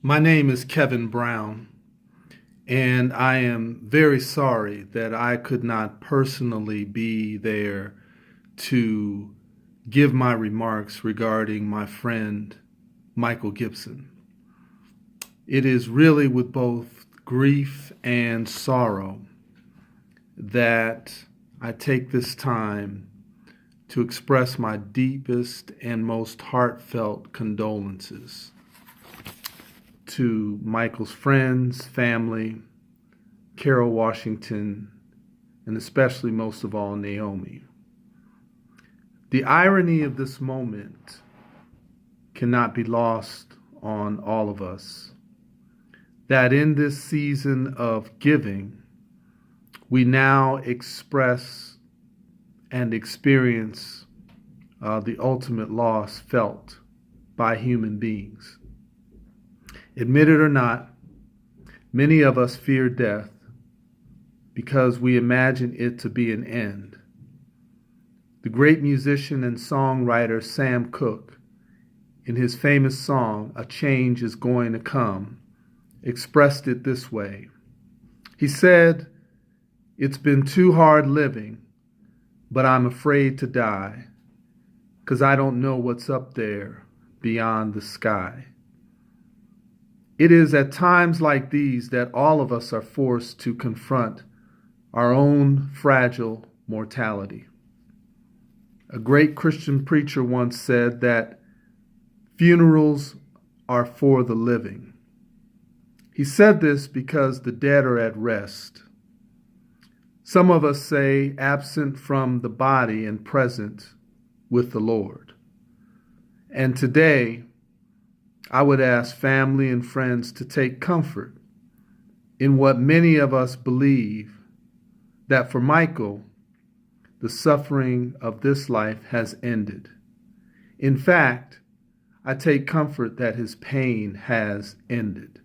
My name is Kevin Brown, and I am very sorry that I could not personally be there to give my remarks regarding my friend Michael Gibson. It is really with both grief and sorrow that I take this time to express my deepest and most heartfelt condolences to Michael's friends, family, Carol Washington, and especially most of all, Naomi. The irony of this moment cannot be lost on all of us, that in this season of giving, we now express and experience the ultimate loss felt by human beings. Admit it or not, many of us fear death because we imagine it to be an end. The great musician and songwriter Sam Cooke, in his famous song, "A Change is Going to Come," expressed it this way. He said, "It's been too hard living, but I'm afraid to die, 'cause I don't know what's up there beyond the sky." It is at times like these that all of us are forced to confront our own fragile mortality. A great Christian preacher once said that funerals are for the living. He said this because the dead are at rest. Some of us say absent from the body and present with the Lord. And today, I would ask family and friends to take comfort in what many of us believe, that for Michael, the suffering of this life has ended. In fact, I take comfort that his pain has ended.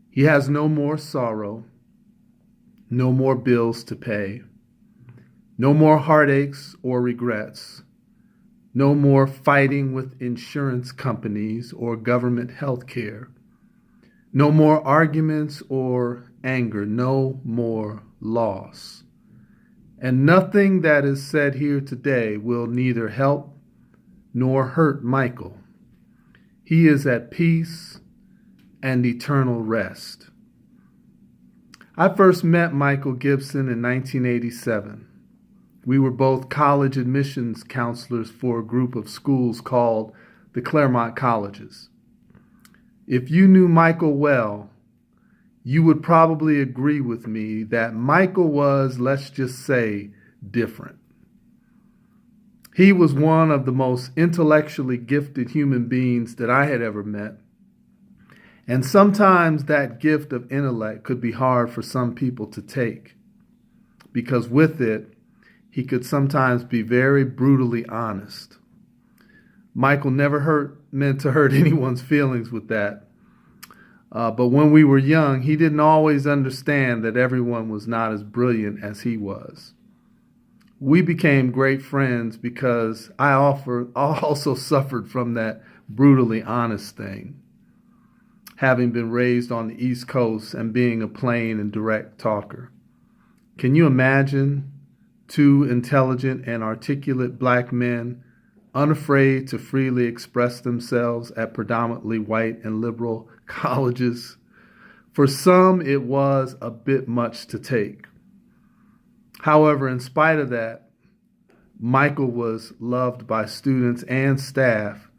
He has no more sorrow, no more bills to pay, no more heartaches or regrets, no more fighting with insurance companies or government health care, no more arguments or anger, no more loss. And nothing that is said here today will neither help nor hurt Michael. He is at peace and eternal rest. I first met Michael Gibson in 1987. We were both college admissions counselors for a group of schools called the Claremont Colleges. If you knew Michael well, you would probably agree with me that Michael was, let's just say, different. He was one of the most intellectually gifted human beings that I had ever met. And sometimes that gift of intellect could be hard for some people to take, because with it, he could sometimes be very brutally honest. Michael never meant to hurt anyone's feelings with that. But when we were young, he didn't always understand that everyone was not as brilliant as he was. We became great friends because I also suffered from that brutally honest thing, having been raised on the East Coast and being a plain and direct talker. Can you imagine two intelligent and articulate black men, unafraid to freely express themselves at predominantly white and liberal colleges? For some, it was a bit much to take. However, in spite of that, Michael was loved by students and staff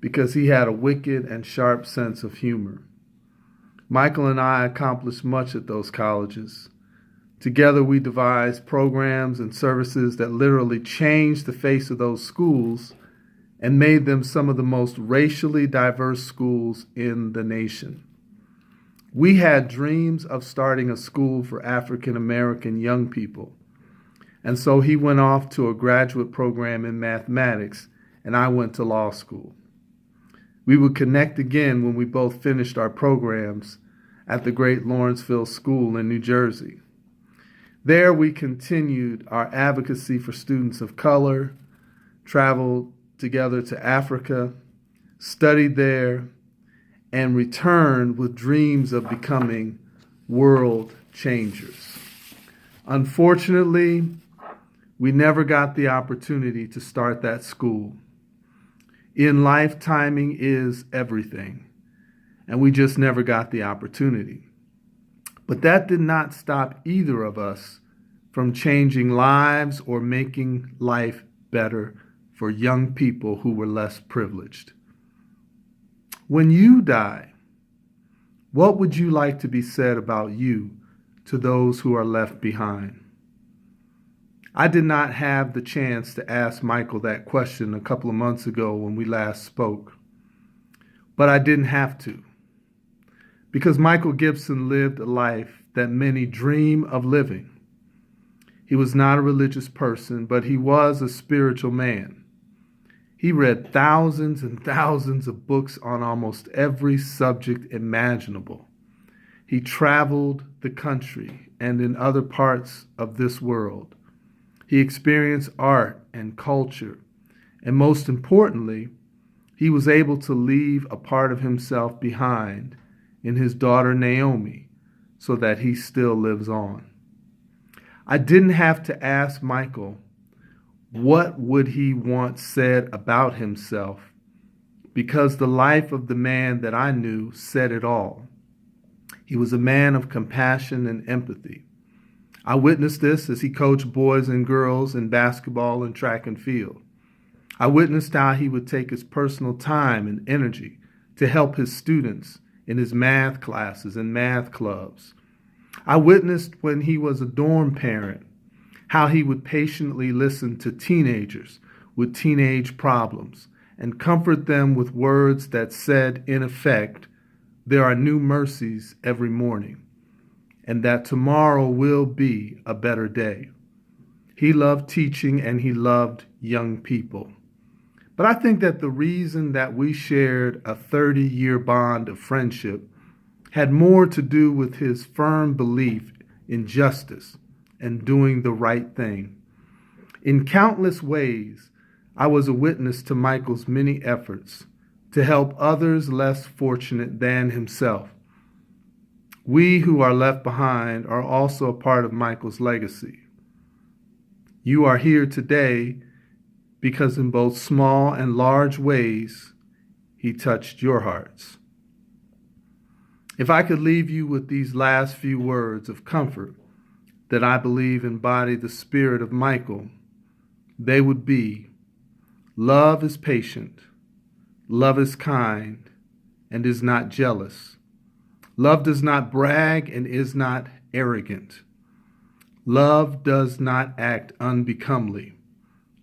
because he had a wicked and sharp sense of humor. Michael and I accomplished much at those colleges. Together, we devised programs and services that literally changed the face of those schools and made them some of the most racially diverse schools in the nation. We had dreams of starting a school for African American young people. And so he went off to a graduate program in mathematics, and I went to law school. We would connect again when we both finished our programs at the great Lawrenceville School in New Jersey. There we continued our advocacy for students of color, traveled together to Africa, studied there, and returned with dreams of becoming world changers. Unfortunately, we never got the opportunity to start that school. In life, timing is everything, and we just never got the opportunity. But that did not stop either of us from changing lives or making life better for young people who were less privileged. When you die, what would you like to be said about you to those who are left behind? I did not have the chance to ask Michael that question a couple of months ago when we last spoke, but I didn't have to, because Michael Gibson lived a life that many dream of living. He was not a religious person, but he was a spiritual man. He read thousands and thousands of books on almost every subject imaginable. He traveled the country and in other parts of this world. He experienced art and culture, and most importantly, he was able to leave a part of himself behind in his daughter Naomi, so that he still lives on. I didn't have to ask Michael what would he want said about himself, because the life of the man that I knew said it all. He was a man of compassion and empathy. I witnessed this as he coached boys and girls in basketball and track and field. I witnessed how he would take his personal time and energy to help his students in his math classes and math clubs. I witnessed when he was a dorm parent, how he would patiently listen to teenagers with teenage problems and comfort them with words that said, in effect, there are new mercies every morning, and that tomorrow will be a better day. He loved teaching and he loved young people. But I think that the reason that we shared a 30-year bond of friendship had more to do with his firm belief in justice and doing the right thing. In countless ways, I was a witness to Michael's many efforts to help others less fortunate than himself. We who are left behind are also a part of Michael's legacy. You are here today because in both small and large ways, he touched your hearts. If I could leave you with these last few words of comfort that I believe embody the spirit of Michael, they would be: love is patient, love is kind, and is not jealous. Love does not brag and is not arrogant. Love does not act unbecomely.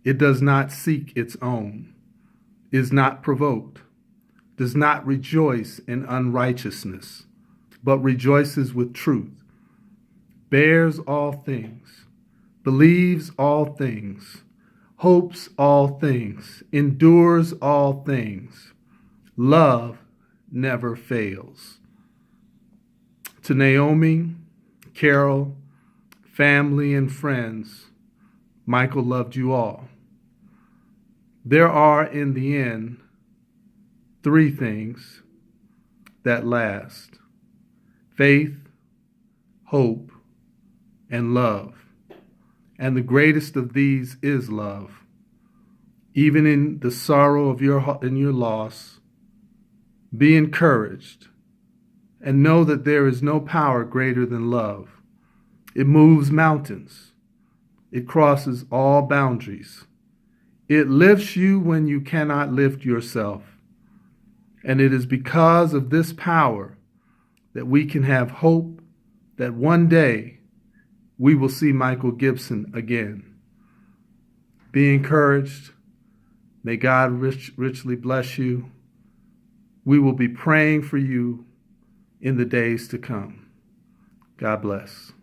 It does not seek its own, is not provoked, does not rejoice in unrighteousness, but rejoices with truth, bears all things, believes all things, hopes all things, endures all things. Love never fails. To Naomi, Carol, family, and friends, Michael loved you all. There are, in the end, 3 things that last: faith, hope, and love. And the greatest of these is love. Even in the sorrow of your loss, be encouraged and know that there is no power greater than love. It moves mountains. It crosses all boundaries. It lifts you when you cannot lift yourself. And it is because of this power that we can have hope that one day we will see Michael Gibson again. Be encouraged. May God richly bless you. We will be praying for you in the days to come. God bless.